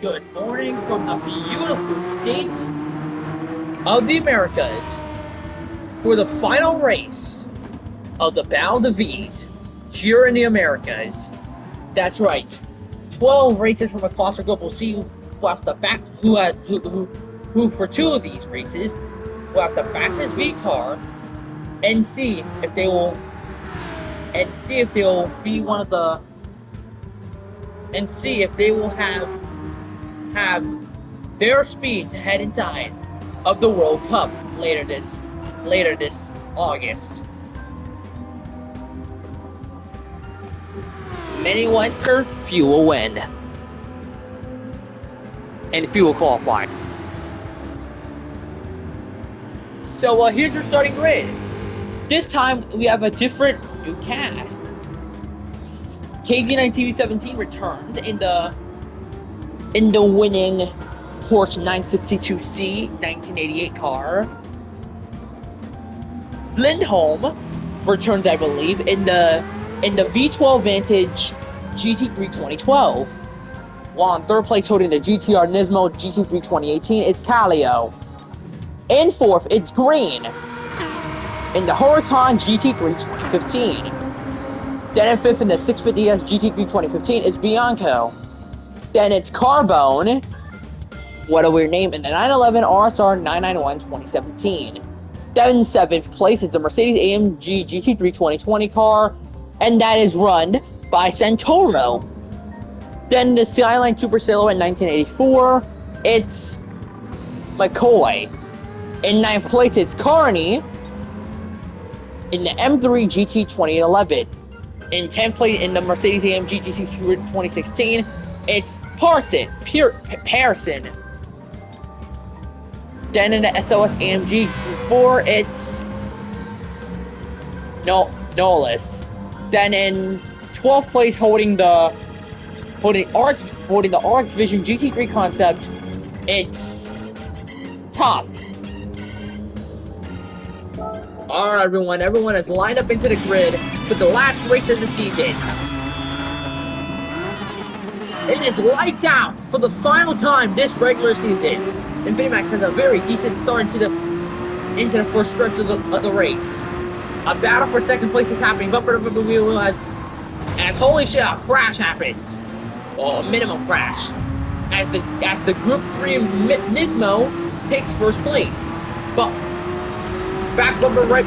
Good morning from the beautiful state of the Americas for the final race of the Battle of the V's here in the Americas. That's right. 12 races from across the globe will see who has the back who for two of these races will have the fastest V car and see if they'll be one of the and see if they will have their speed to head inside of the World Cup later this August. Many will enter, few will win. And few will qualify. So here's your starting grid. This time we have a different new cast. KG9 TV17 returns in the winning Porsche 962C 1988 car. Lindholm returns, I believe, in the V12 Vantage GT3 2012. While in third place, holding the GTR Nismo GT3 2018, is Kallio. In fourth, it's Green in the Huracan GT3 2015. Then in fifth, in the 650S GT3 2015, is Bianco. Then it's Carbone, what a weird name, in the 911 RSR 991 2017. Then in seventh place is the Mercedes AMG GT3 2020 car, and that is run by Santoro. Then the Skyline Super Silhouette 1984, it's McCoy. In ninth place, it's Carney in the M3 GT 2011. In 10th place, in the Mercedes AMG GT 2016, it's Pearson. Then in the SOS AMG 4, it's Nolis. Then in 12th place, holding the Arc Vision GT3 concept, it's Tough. Alright, everyone is lined up into the grid for the last race of the season. It is lights out for the final time this regular season. InfiniMax has a very decent start into the first stretch of the race. A battle for second place is happening. Bumper to bumper wheel as holy shit, a crash happens. Or a minimum crash. As the Group 3 Nismo takes first place. But back bumper, right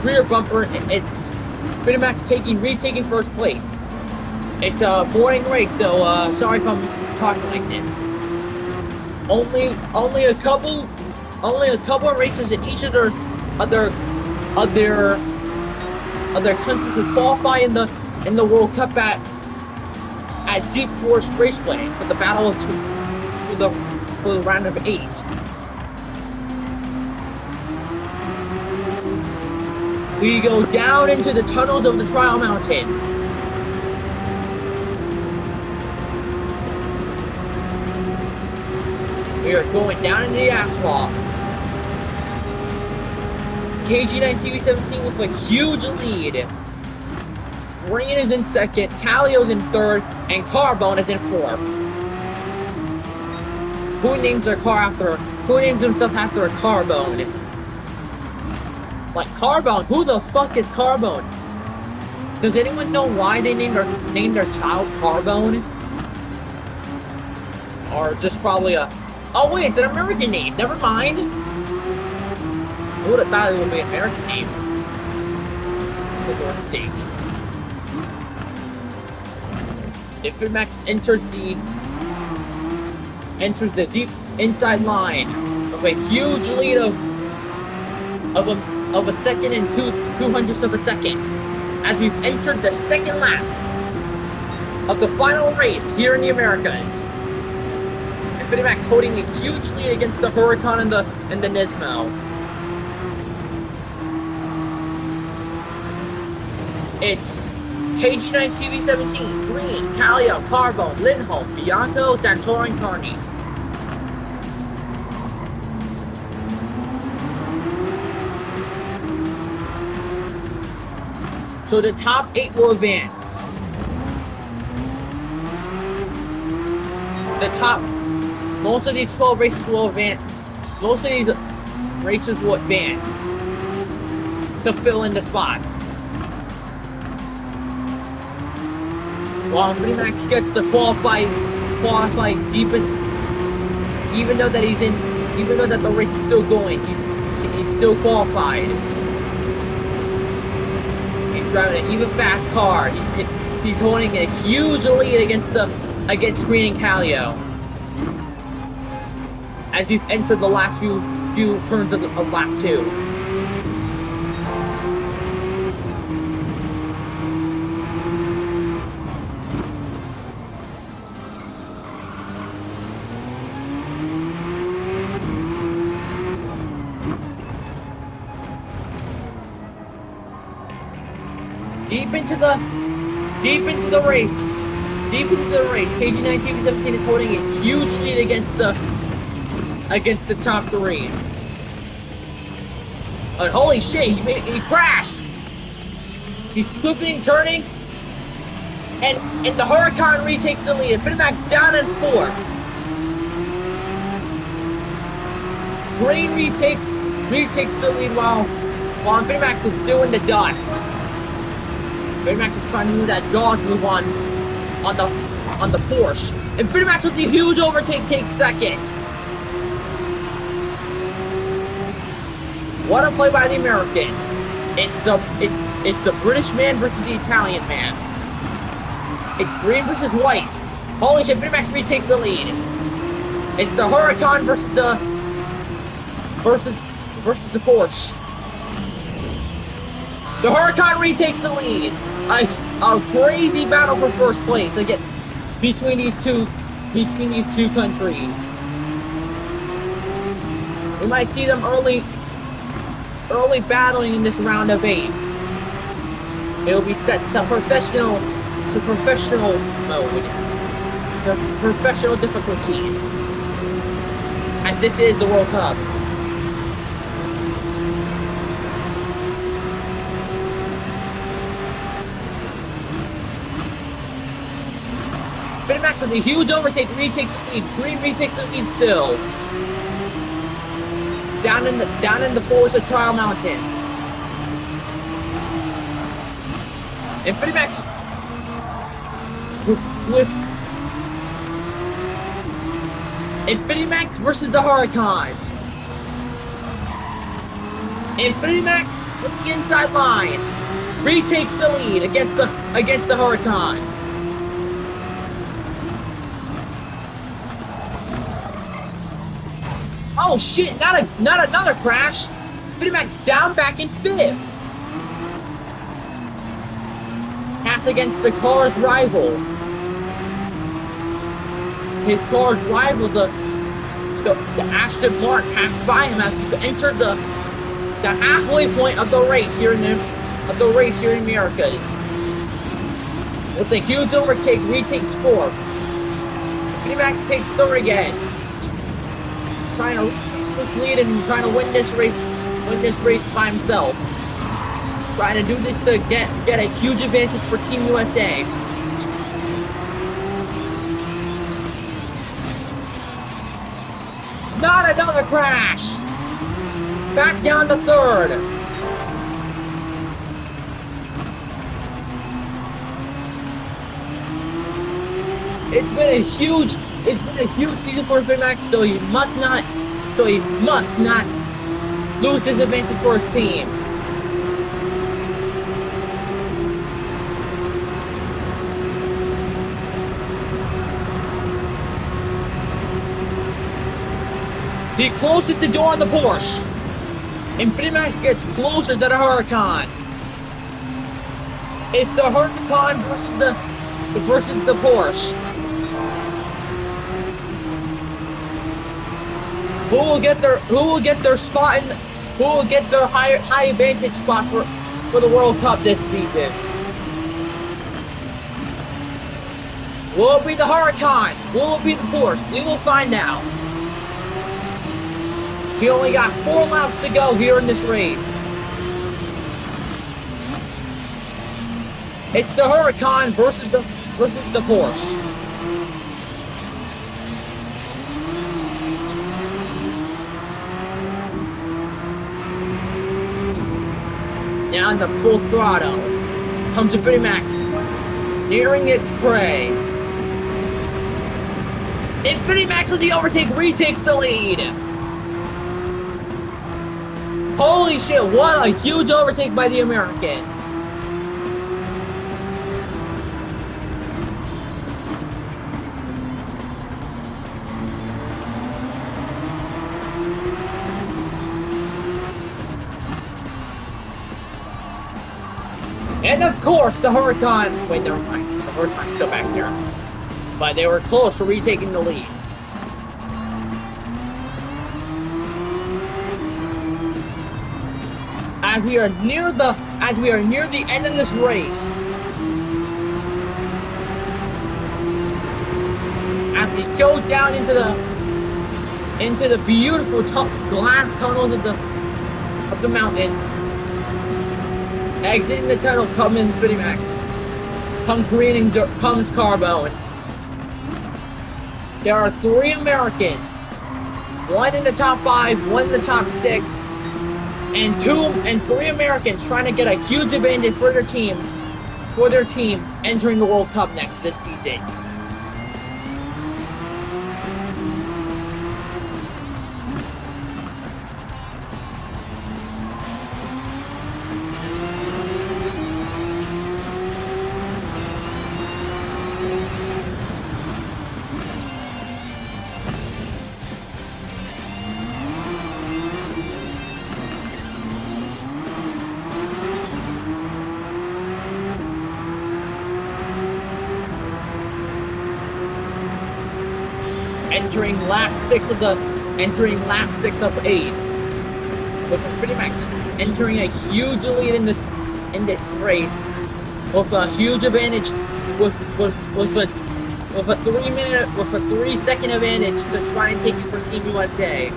rear bumper, it's InfiniMax retaking first place. It's a boring race, so sorry if I'm talking like this. Only a couple of racers in each of their other countries who qualify in the World Cup at Deep Forest Raceway for the battle of for the round of 8. We go down into the tunnels of the Trial Mountain. We are going down into the asphalt. KG9 TV17 with a huge lead. Green is in second, Kallio's in third, and Carbone is in fourth. Who names himself after a Carbone? Like, Carbone, who the fuck is Carbone? Does anyone know why they named their child Carbone? Or just probably oh wait, it's an American name, never mind. I would have thought it would be an American name. For Lord's sake. InfiniMax enters the deep inside line with a huge lead of a second and 2/200ths of a second as we've entered the second lap of the final race here in the Americas. InfiniMax holding a huge lead against the Huracan and the Nismo. It's KG9 TV17, Green, Kallio, Carbone, Lindholm, Bianco, Santoro, and Carney. So the top 8 will advance. Most of these 12 races will advance. Most of these racers will advance to fill in the spots. While Max gets to qualify deep in, even though that the race is still going, he's still qualified. He's driving an even fast car. He's holding a huge lead against Green and Kallio. As we've entered the last few turns of lap 2. Deep into the race. KG19-17 is holding a huge lead against the top 3. And holy shit, he crashed. He's swooping, turning, and the Huracan retakes the lead. Infinimax down in 4th. Green retakes the lead while Infinimax is still in the dust. Infinimax is trying to do that Jaws move on the Porsche. Infinimax with the huge overtake takes second. What a play by the American. It's the British man versus the Italian man. It's green versus white. Holy shit, Infinimax retakes the lead. It's the Huracan versus the Porsche. The Huracan retakes the lead. A crazy battle for first place again between these two countries. We might see them early battling in this round of 8. It will be set to professional mode, the professional difficulty, as this is the World Cup. Infinimax with a huge overtake retakes the lead. Green retakes the lead still. Down in the forest of Trial Mountain. Infinimax with Infinimax versus the Huracan. Infinimax with the inside line retakes the lead against the Huracan. Oh shit, not another crash. Infinimax down back in 5th. Pass against the car's rival. His car's rival, the Aston Martin, passed by him as he entered the halfway point of the race here in the Americas. With a huge overtake, retakes 4th. Infinimax takes 3rd again. Trying to lead and trying to win this race by himself. Trying to do this to get a huge advantage for Team USA. Not another crash. Back down to 3rd. It's been a huge season for Infinimax, so he must not lose this advantage for his team. He closes the door on the Porsche. Infinimax gets closer to the Huracan. It's the Huracan versus the Porsche. Who will get their spot in? Who will get their high advantage spot for the World Cup this season? Will it be the Huracan? Will it be the Porsche? We will find out. He only got 4 laps to go here in this race. It's the Huracan versus the Porsche. Now into full throttle. Comes Infinity Max. Nearing its prey. Infinity Max with the overtake retakes the lead. Holy shit, what a huge overtake by the American. And of course, the Huracan. Wait, never mind. The Huracan's still back there. But they were close to retaking the lead. As we are near the end of this race. As we go down into the beautiful glass tunnel of the mountain. Exiting the tunnel comes Infinity Max. Comes Green and comes Carbone. There are 3 Americans. 1 in the top 5, 1 in the top 6, and 3 Americans trying to get a huge advantage for their team entering the World Cup this season. Entering lap 6 of 8. With Infinity Max entering a huge lead in this race. With a huge advantage with a 3-second advantage to try and take it for Team USA.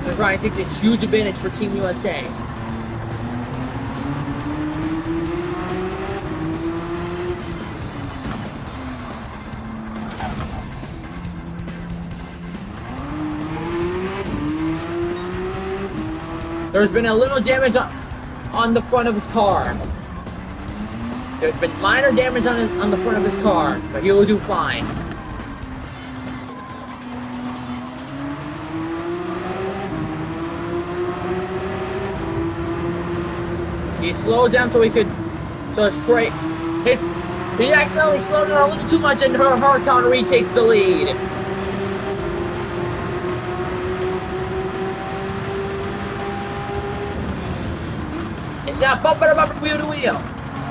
To try and take this huge advantage for Team USA. There's been a little damage on the front of his car. There's been minor damage on the front of his car, but he will do fine. He slowed down so it's great. He accidentally slowed down a little too much and Huracan retakes the lead. Now bumper to bumper, wheel to wheel.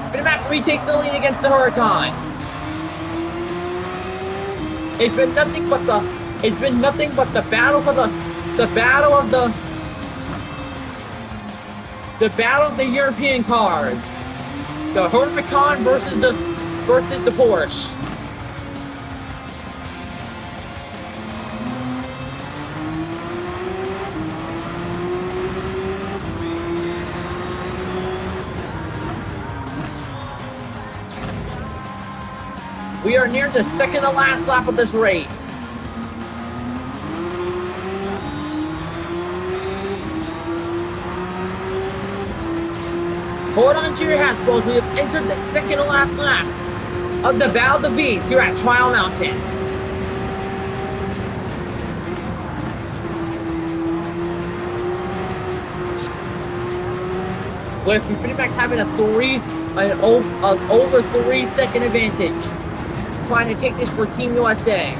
Infinity Max retakes the lead against the Huracan. It's been nothing but the battle of the European cars. The Huracan versus the Porsche. We are near the second to last lap of this race. Hold on to your hats, folks. We have entered the second to last lap of the Battle of the Bees here at Trial Mountain. With Infinity Max having an over 3-second advantage. Trying to take this for Team USA.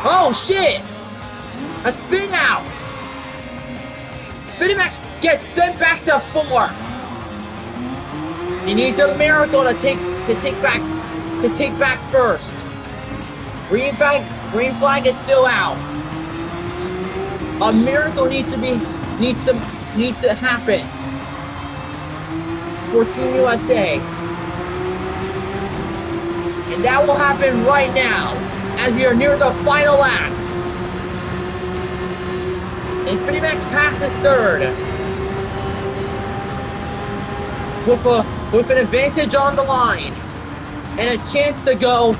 Oh shit! A spin out! Infinity Max gets sent back to 4th. He needs a miracle to take back first. Green flag is still out. A miracle needs to happen for Team USA. And that will happen right now as we are near the final lap. Infinity Max passes 3rd. With an advantage on the line. and a chance to go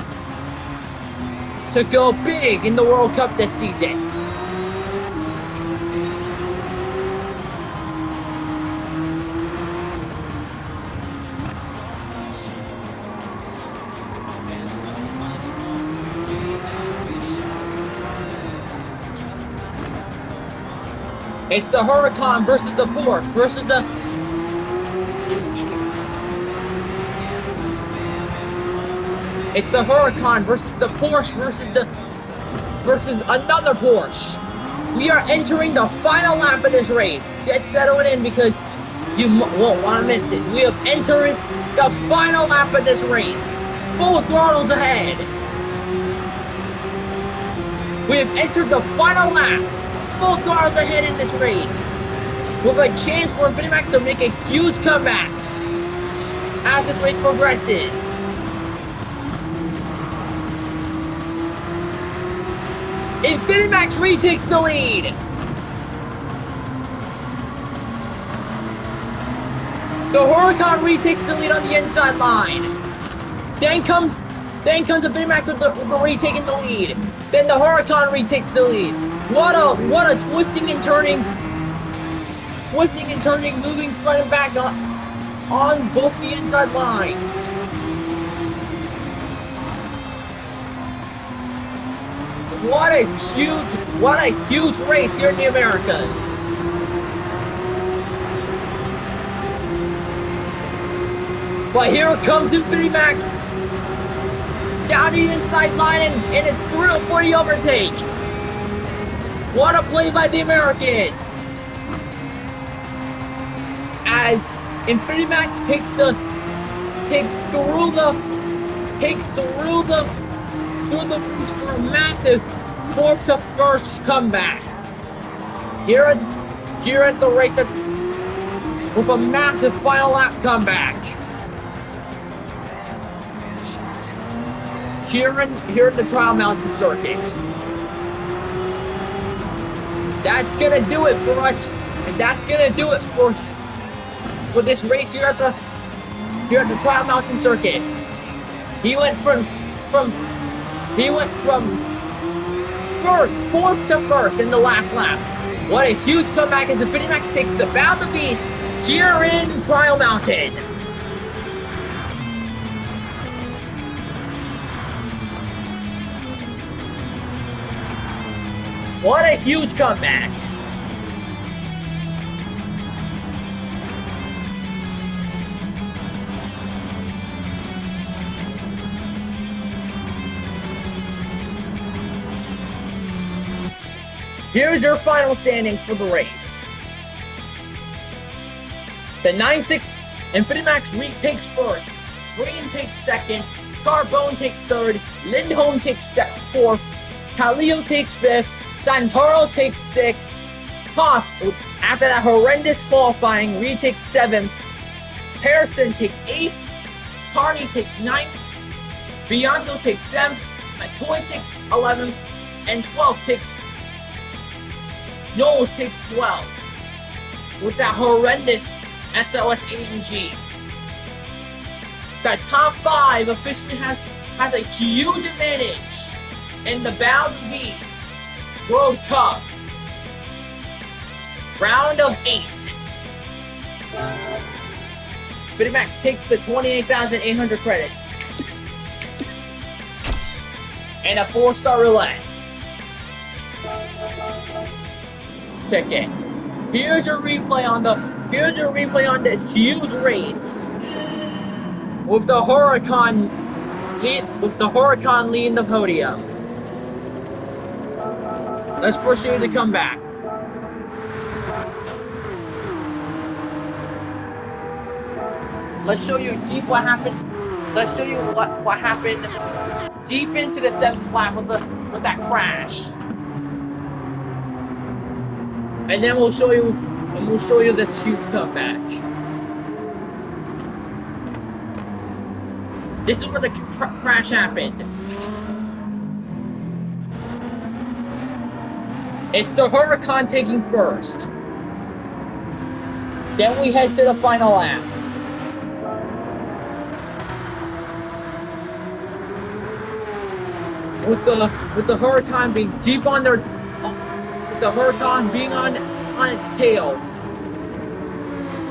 big in the World Cup this season. It's the Huracan versus the Porsche versus the... It's the Huracan versus the Porsche versus another Porsche. We are entering the final lap of this race. Get settled in because you won't want to miss this. We have entered the final lap of this race. Full throttles ahead. We have entered the final lap. Full throttles ahead in this race. With a chance for Infinimax to make a huge comeback as this race progresses. Infinimax retakes the lead. The Huracan retakes the lead on the inside line. Then comes Infinimax with the retaking the lead. Then the Huracan retakes the lead. What a twisting and turning, moving front and back on both the inside lines. What a huge race here in the Americas. But here comes Infinimax down the inside line, and it's through for the overtake. What a play by the American! As Infinimax takes through the for a massive 4-to-1st comeback. Here at the race with a massive final lap comeback. Here in the Trial Mountain Circuit. That's gonna do it for us, and that's gonna do it for this race here at the Trial Mountain Circuit. He went from fourth to first in the last lap. What a huge comeback as Infinimax takes the Bound of Beast here in Trial Mountain. What a huge comeback. Here's your final standings for the race. The 9-6 Infinimax retakes first. Green takes second. Carbone takes third. Lindholm takes fourth. Kallio takes fifth. Santoro takes sixth. Hoff, after that horrendous qualifying, retakes seventh. Harrison takes eighth. Carney takes ninth. Bianco takes seventh. McCoy takes 11th. And 12th takes Knowles takes 12. With that horrendous SLS AMG. The top 5 officially has a huge advantage in the Bound of Beast World Cup. Round of 8. Infinimax takes the 28,800 credits. And a 4-star roulette. Check it. Here's your replay on this huge race. With the Huracan leading the podium. Let's proceed to come back. Let's show you what happened deep into the 7th lap with that crash. And then we'll show you this huge comeback. This is where the crash happened. It's the Huracan taking first. Then we head to the final lap. with the Huracan being deep on their with the Huracan being on its tail.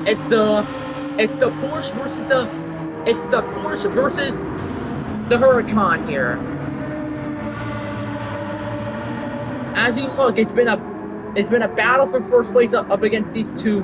It's the Porsche versus the Huracan here. As you look, it's been a battle for first place up against these two.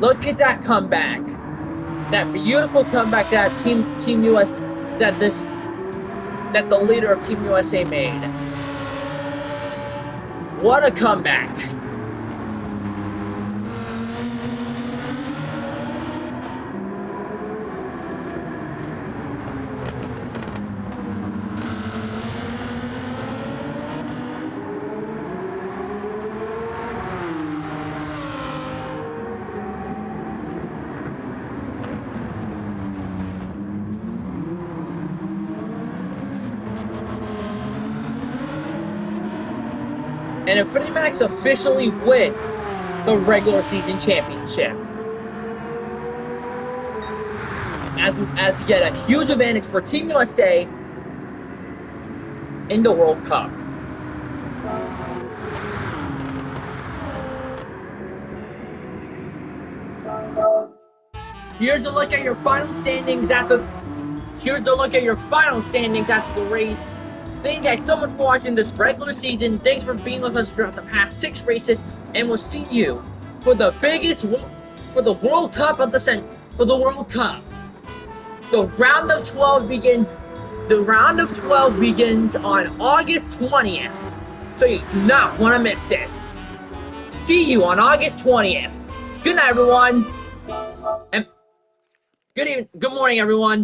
Look at that comeback. That beautiful comeback that Team US that the leader of Team USA made. What a comeback. And Infinity Max officially wins the regular season championship. As we get a huge advantage for Team USA in the World Cup. Here's a look at your final standings after the race. Thank you guys so much for watching this regular season. Thanks for being with us throughout the past 6 races, and we'll see you for the World Cup of the World Cup. The round of 12 begins. The round of 12 begins on August 20th. So you do not want to miss this. See you on August 20th. Good night, everyone. And good morning, everyone.